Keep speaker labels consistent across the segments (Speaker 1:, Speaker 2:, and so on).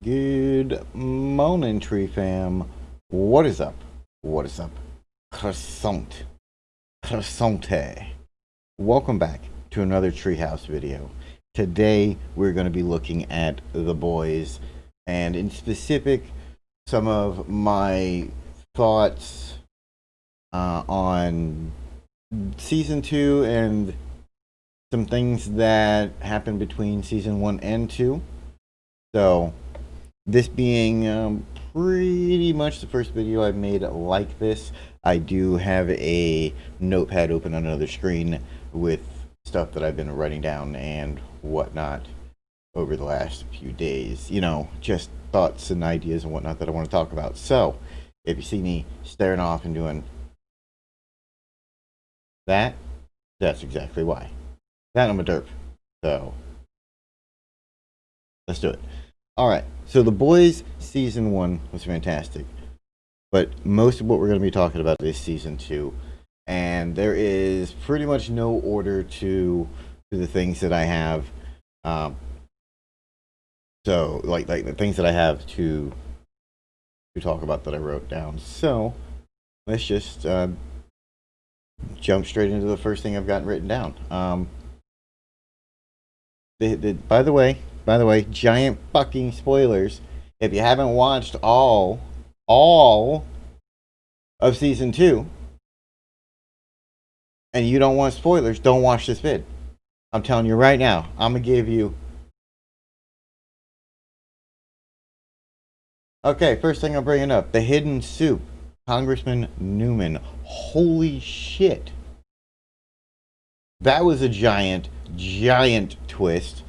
Speaker 1: Good morning, tree fam. What is up? What is up? Croissant. Croissante. Welcome back to another treehouse video. Today, we're going to be looking at The Boys, and in specific, some of my thoughts on season 2 and some things that happened between season 1 and 2. So, this being pretty much the first video I've made like this, I do have a notepad open on another screen with stuff that I've been writing down and whatnot over the last few days. You know, just thoughts and ideas and whatnot that I want to talk about. So, if you see me staring off and doing that, that's exactly why. That I'm a derp. So, let's do it. All right. So The Boys season 1 was fantastic, but most of what we're going to be talking about is season 2, and there is pretty much no order to the things that I have. So like the things that I have to talk about that I wrote down. So let's just jump straight into the first thing I've gotten written down. By the way, giant fucking spoilers. If you haven't watched all of season 2 and you don't want spoilers, don't watch this vid. I'm telling you right now, I'm gonna give you. Okay, first thing I'm bringing up, the hidden soup, Congressman Newman. Holy shit. That was a giant twist.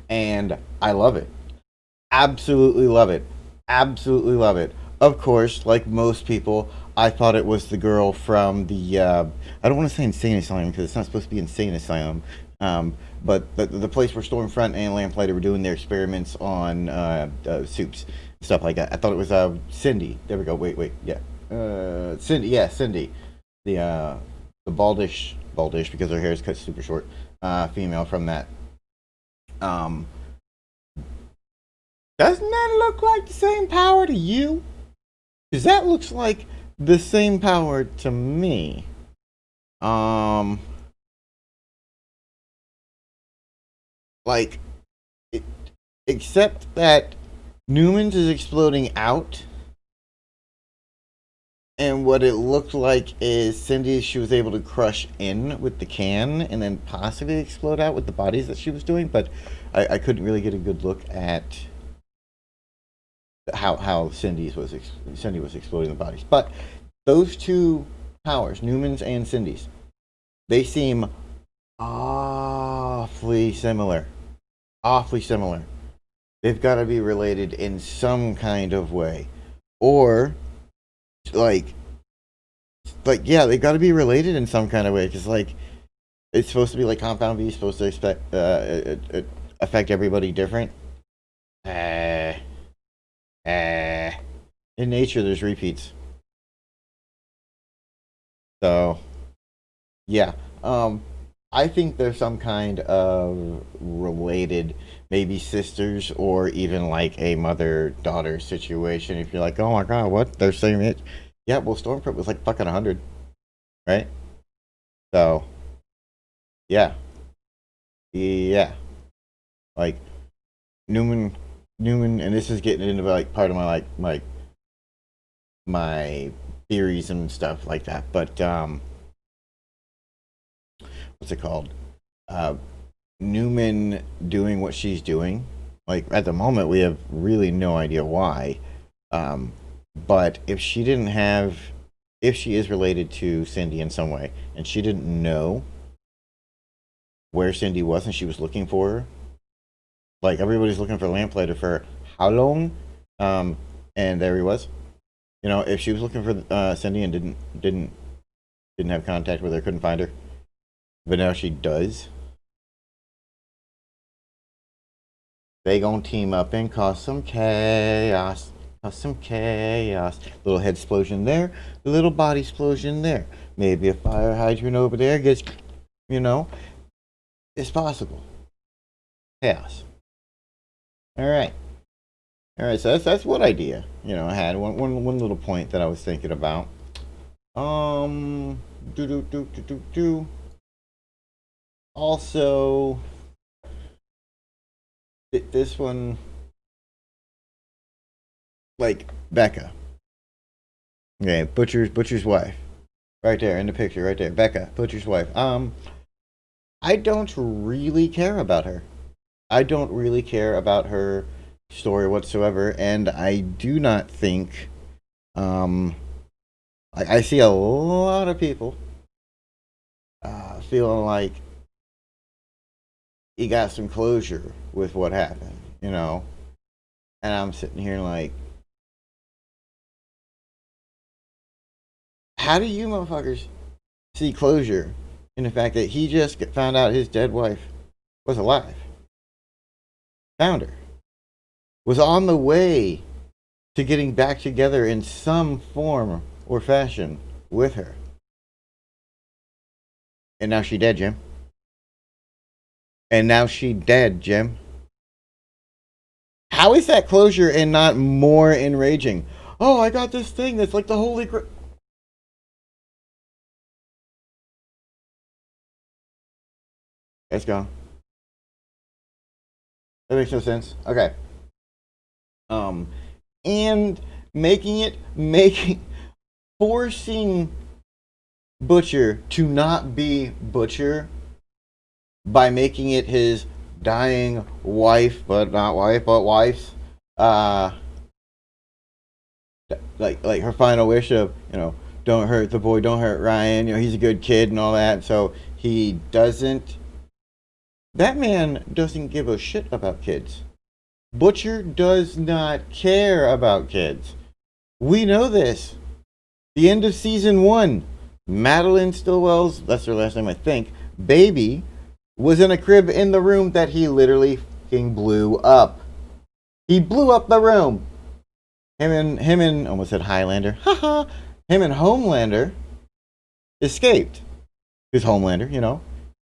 Speaker 1: And I love it. Absolutely love it. Absolutely love it. Of course, like most people, I thought it was the girl from the, I don't want to say insane asylum because it's not supposed to be insane asylum. But the place where Stormfront and Lamplighter were doing their experiments on soups, stuff like that. I thought it was Cindy. There we go. Wait, yeah. Cindy, yeah, Cindy. The baldish because her hair is cut super short. Female from that. Doesn't that look like the same power to you? Because that looks like the same power to me. Like, it, except that Newman's is exploding out, and what it looked like is Cindy, she was able to crush in with the can and then possibly explode out with the bodies that she was doing, but I couldn't really get a good look at how Cindy was exploding the bodies. But those two powers, Newman's and Cindy's, they seem awfully similar. Awfully similar. They've got to be related in some kind of way, or like yeah, they got to be related in some kind of way because like it's supposed to be like Compound V is supposed to affect everybody different. In nature, there's repeats. So, yeah. I think there's some kind of related, maybe sisters, or even like a mother-daughter situation. If you're like, oh my god, what? They're saying it. Yeah, well, Stormfront was like fucking 100, right? So, yeah. Yeah. Like, Newman, and this is getting into like part of my my theories and stuff like that. But what's it called? Newman doing what she's doing. Like at the moment, we have really no idea why. But if she didn't have, if she is related to Cindy in some way, and she didn't know where Cindy was, and she was looking for her, like everybody's looking for Lamplighter for how long? And there he was. You know, if she was looking for Cindy and didn't have contact with her, couldn't find her, but now she does. They gonna team up and cause some chaos. Cause some chaos. Little head explosion there. Little body explosion there. Maybe a fire hydrant over there gets, you know, it's possible. Chaos. All right. All right, so that's one idea. I had one little point that I was thinking about. Um, do do do do do do. Also, this one, like Becca. Okay, Butcher's wife, right there in the picture, right there. Becca, Butcher's wife. I don't really care about her. I don't really care about her story whatsoever, and I do not think. Um, I see a lot of people feeling like he got some closure with what happened. And I'm sitting here like, how do you motherfuckers see closure in the fact that he just found out his dead wife was alive, found her, was on the way to getting back together in some form or fashion with her, and now she dead, Jim. And now she dead, Jim. How is that closure and not more enraging? Oh, I got this thing that's like the holy grail. It's gone. That makes no sense. Okay. Um, and making forcing Butcher to not be Butcher by making it his dying wife, but not wife, but wife's, uh, like her final wish of, don't hurt the boy, don't hurt Ryan. He's a good kid and all that. So he doesn't. That man doesn't give a shit about kids. Butcher does not care about kids. We know this. The end of season one, Madeline Stillwell's, that's her last name, I think, baby, was in a crib in the room that he literally fucking blew up. He blew up the room. Him and almost said Highlander. Haha. Him and Homelander escaped. Because Homelander.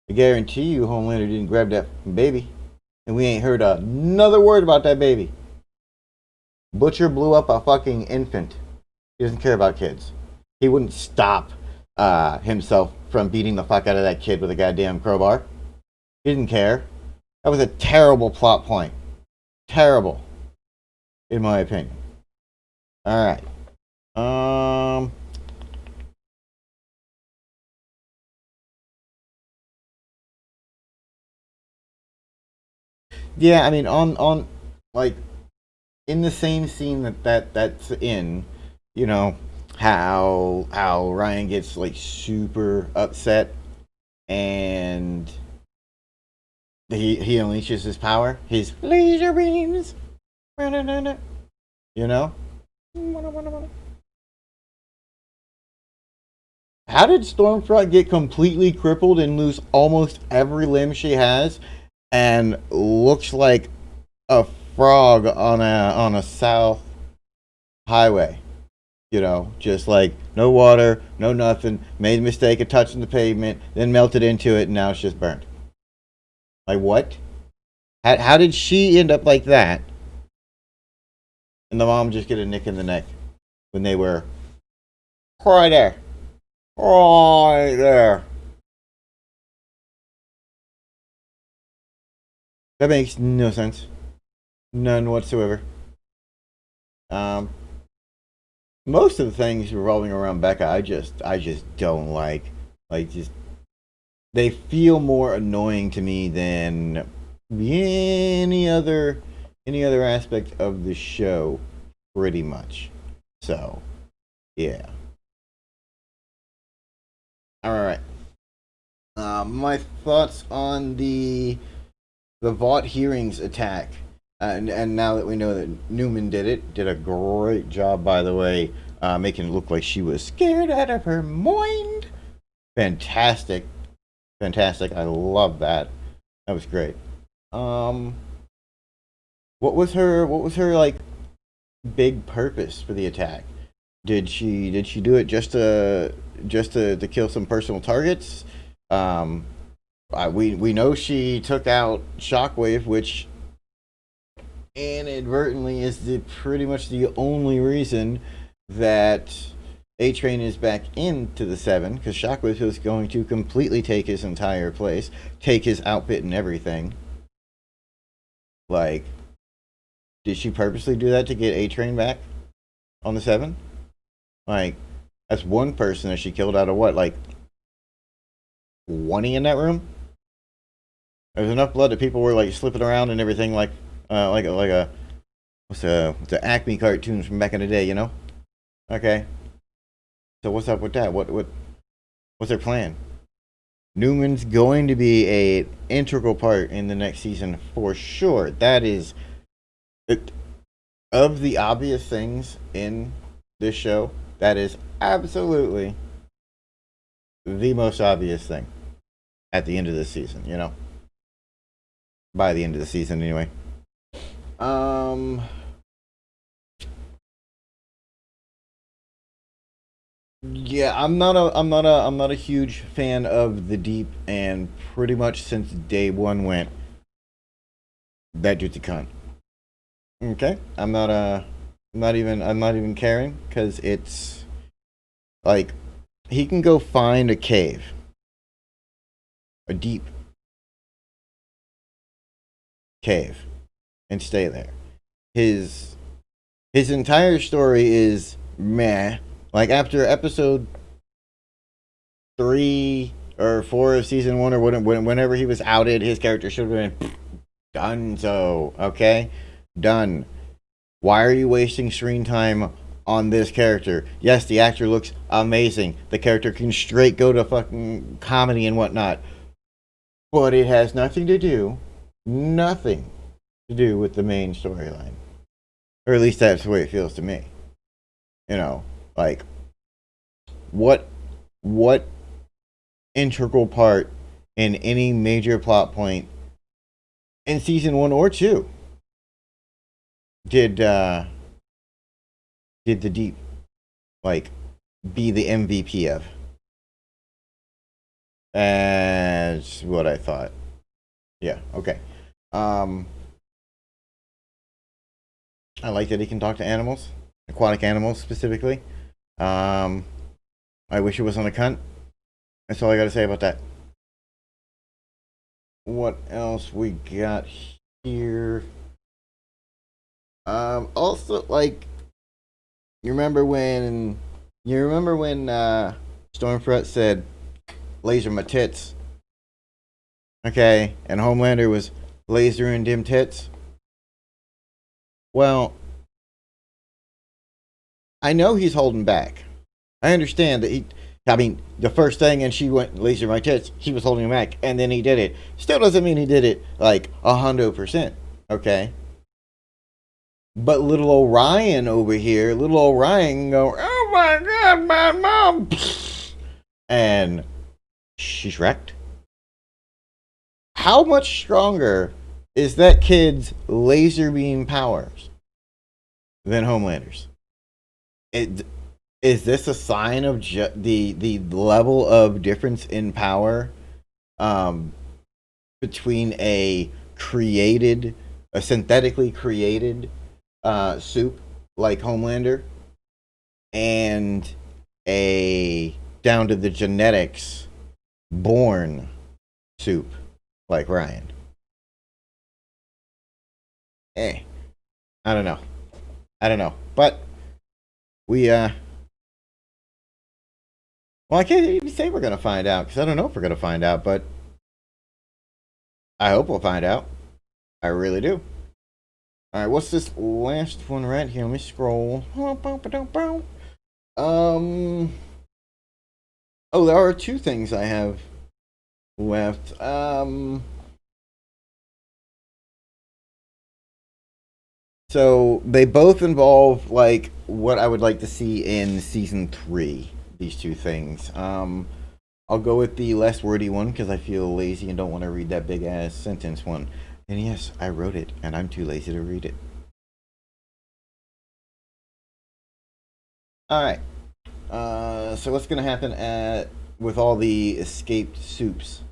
Speaker 1: I guarantee you Homelander didn't grab that baby. And we ain't heard another word about that baby. Butcher blew up a fucking infant. He doesn't care about kids. He wouldn't stop himself from beating the fuck out of that kid with a goddamn crowbar. He didn't care. That was a terrible plot point. Terrible, in my opinion. All right. Um. Yeah, I mean, on like in the same scene that's in, you know, how Ryan gets like super upset and he unleashes his power, his laser beams, you know. How did Stormfront get completely crippled and lose almost every limb she has, and looks like a frog on a south highway? Just like no water, no nothing. Made the mistake of touching the pavement, then melted into it, and now it's just burnt. Like what? How did she end up like that? And the mom just get a nick in the neck when they were right there, right there. That makes no sense, none whatsoever. Um, Most of the things revolving around Becca, I just don't like. Like, just they feel more annoying to me than any other any other aspect of the show, pretty much. So, yeah. All right. My thoughts on the Vought hearings attack, and now that we know that Newman did a great job, by the way, making it look like she was scared out of her mind. Fantastic, fantastic. I love that. That was great. Um, what was her like big purpose for the attack? Did she do it just to kill some personal targets? Um, we know she took out Shockwave, which inadvertently is the pretty much the only reason that A Train is back into the seven, because Shockwave was going to completely take his entire place, take his outfit and everything. Like, did she purposely do that to get A Train back on the seven? Like, that's one person that she killed out of what, like 20 in that room? There's enough blood that people were like slipping around and everything, like a what's the Acme cartoons from back in the day, you know? Okay, so what's up with that? What's their plan? Newman's going to be a integral part in the next season for sure. That is it, of the obvious things in this show. That is absolutely the most obvious thing at the end of this season. You know, by the end of the season, anyway. Um, yeah, I'm not a huge fan of the deep, and pretty much since day one went, that dude's a cunt. Okay, I'm not even caring because it's like he can go find a cave, a deep cave, and stay there. His his entire story is meh. Like after episode 3 or 4 of season one, or whenever he was outed, his character should have been done. So okay, done. Why are you wasting screen time on this character? Yes, the actor looks amazing. The character can straight go to fucking comedy and whatnot, but it has nothing to do with the main storyline. Or at least that's the way it feels to me. You know, like what what integral part in any major plot point in season 1 or 2 did did the deep like be the MVP of? That's what I thought. Yeah, okay. Um I like that he can talk to animals, aquatic animals specifically. Um I wish it was on a cunt. That's all I got to say about that. What else we got here? Also, like, you remember when Stormfront said, "Laser my tits," okay, and Homelander was laser and dim tits. Well, I know he's holding back. I understand that he. I mean, the first thing, and she went laser my tits. He was holding him back, and then he did it. Still doesn't mean he did it like 100%. Okay, but little Orion over here, little Orion go, "Oh my god, my mom," and she's wrecked. How much stronger is that kid's laser beam powers than Homelander's? It, is this a sign of the level of difference in power um, between a synthetically created soup like Homelander and a down to the genetics born soup like Ryan? Eh, I don't know. I don't know, but we well, I can't even say we're gonna find out because I don't know if we're gonna find out, but I hope we'll find out. I really do. All right, what's this last one right here? Let me scroll. Um. Oh, there are two things I have left. So they both involve like what I would like to see in season 3. These two things. I'll go with the less wordy one because I feel lazy and don't want to read that big ass sentence one. And yes, I wrote it, and I'm too lazy to read it. All right. So what's gonna happen at with all the escaped soups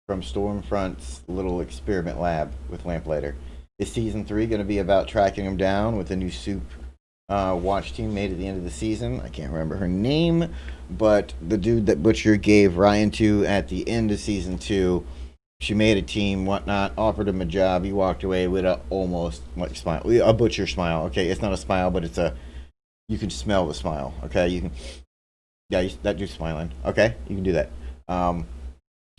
Speaker 1: from Stormfront's little experiment lab with Lamplighter? Is season 3 going to be about tracking them down with a new soup watch team made at the end of the season? I can't remember her name, but the dude that Butcher gave Ryan to at the end of season 2, she made a team, whatnot, offered him a job. He walked away with a almost like smile, a Butcher smile. Okay, it's not a smile, but it's a, you can smell the smile. Okay, you can, yeah, that dude's smiling. Okay, you can do that.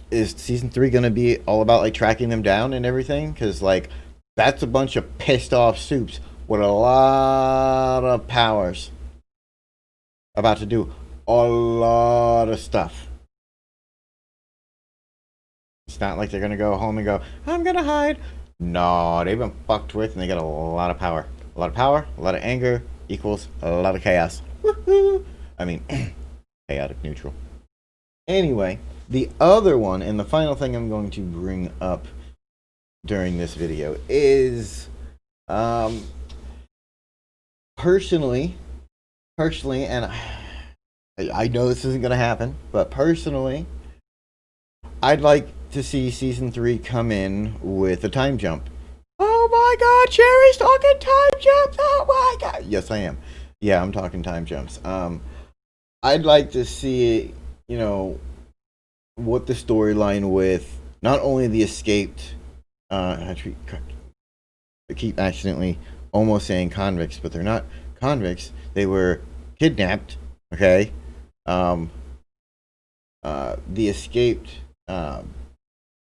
Speaker 1: Is season 3 gonna be all about like tracking them down and everything? Because like that's a bunch of pissed off soups with a lot of powers about to do a lot of stuff. It's not like they're gonna go home and go, I'm gonna hide. No, they've been fucked with and they got a lot of power. A lot of power, a lot of anger equals a lot of chaos. Woohoo! I mean, chaotic neutral. Anyway, the other one and the final thing I'm going to bring up during this video is personally, and I know this isn't going to happen, but personally, I'd like to see season 3 come in with a time jump. Oh my god, Cherry's talking time jumps! Oh my god! Yes, I am. Yeah, I'm talking time jumps. I'd like to see, you know, what the storyline with not only the escaped, I keep accidentally almost saying convicts, but they're not convicts. They were kidnapped. Okay, the escaped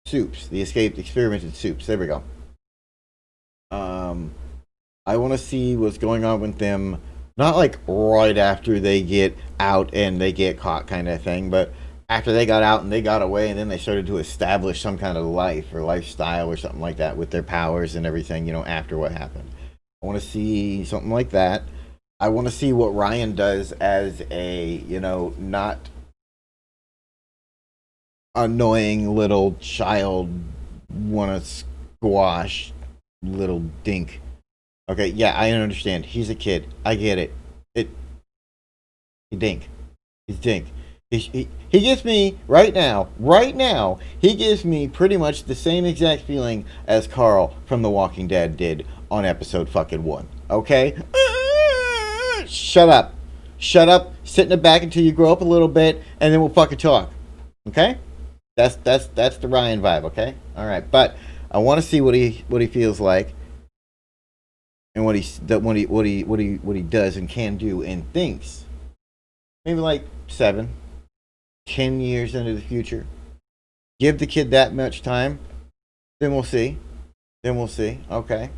Speaker 1: soups, the escaped experimented soups. There we go. I want to see what's going on with them. Not like right after they get out and they get caught, kind of thing, but after they got out and they got away and then they started to establish some kind of life or lifestyle or something like that with their powers and everything, you know, after what happened. I want to see something like that. I want to see what Ryan does as a, you know, not annoying little child, want to squash little dink. Okay, yeah, I understand. He's a kid. I get it. He dink. He's dink. He gives me right now, he gives me pretty much the same exact feeling as Carl from The Walking Dead did on episode fucking 1. Okay? Shut up. Shut up. Sit in the back until you grow up a little bit, and then we'll fucking talk. Okay? That's the Ryan vibe, okay? Alright, but I want to see what he feels like and what he does and can do and thinks. Maybe like 7-10 years into the future. Give the kid that much time, then we'll see. Okay,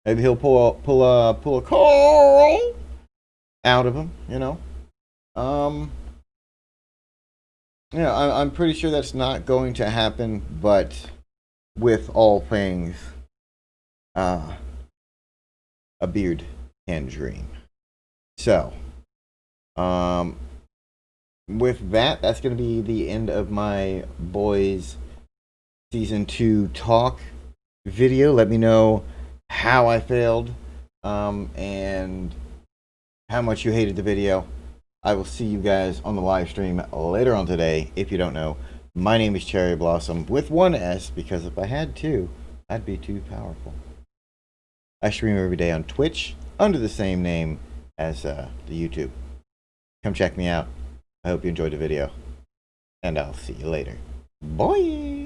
Speaker 1: maybe he'll pull a Carl out of him. You know, yeah. I'm pretty sure that's not going to happen. But with all things, a beard can dream. So, with that, that's going to be the end of my Boys Season 2 talk video. Let me know how I failed and how much you hated the video. I will see you guys on the live stream later on today. If you don't know, my name is Cherry Blossom with one S, because if I had two, I'd be too powerful. I stream every day on Twitch under the same name as the YouTube. Come check me out. I hope you enjoyed the video, and I'll see you later. Bye!